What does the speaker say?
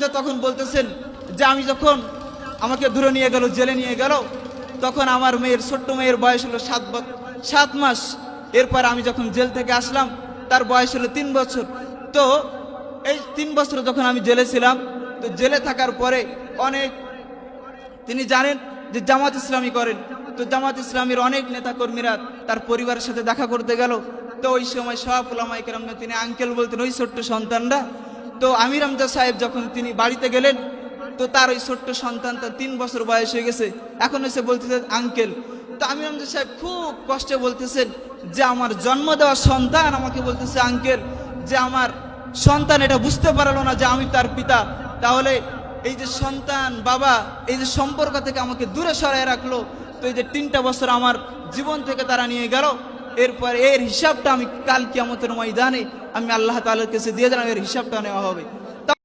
আমজা তখন বলতেছেন যে আমি যখন আমাকে দূরে নিয়ে গেল, জেলে নিয়ে গেল, তখন আমার মেয়ের, ছোট্ট মেয়ের বয়স হলো 7 মাস। এরপর আমি যখন জেল থেকে আসলাম তার বয়স হলো 3 বছর। তো এই 3 বছর যখন আমি জেলে ছিলাম, তো জেলে থাকার পরে অনেক, তিনি জানেন যে জামাত ইসলামী করেন, তো জামাত ইসলামীর অনেক নেতাকর্মীরা তার পরিবারের সাথে দেখা করতে গেল। তো ওই সময় সব উলামায়ে কেরাম তিনি আঙ্কেল বলতেন ওই ছোট্ট সন্তানরা। তো আমির হামজা সাহেব যখন তিনি বাড়িতে গেলেন, তো তার ওই ছোট্ট সন্তান, তার 3 বছর বয়স হয়ে গেছে, এখন এসে বলতেছেন আঙ্কেল। তো আমির হামজা সাহেব খুব কষ্টে বলতেছেন যে আমার জন্ম দেওয়া সন্তান আমাকে বলতেছে আঙ্কেল, যে আমার সন্তান এটা বুঝতে পারলো না যে আমি তার পিতা। তাহলে এই যে সন্তান বাবা, এই যে সম্পর্ক থেকে আমাকে দূরে সরায় রাখলো, তো এই যে 3টা বছর আমার জীবন থেকে তারা নিয়ে গেল, এরপর এর হিসাবটা আমি কাল কিয়ামতের ময়দানে আমি আল্লাহ তাআলার কাছে দিয়ে দিলাম, এর হিসাবটা নেওয়া হবে।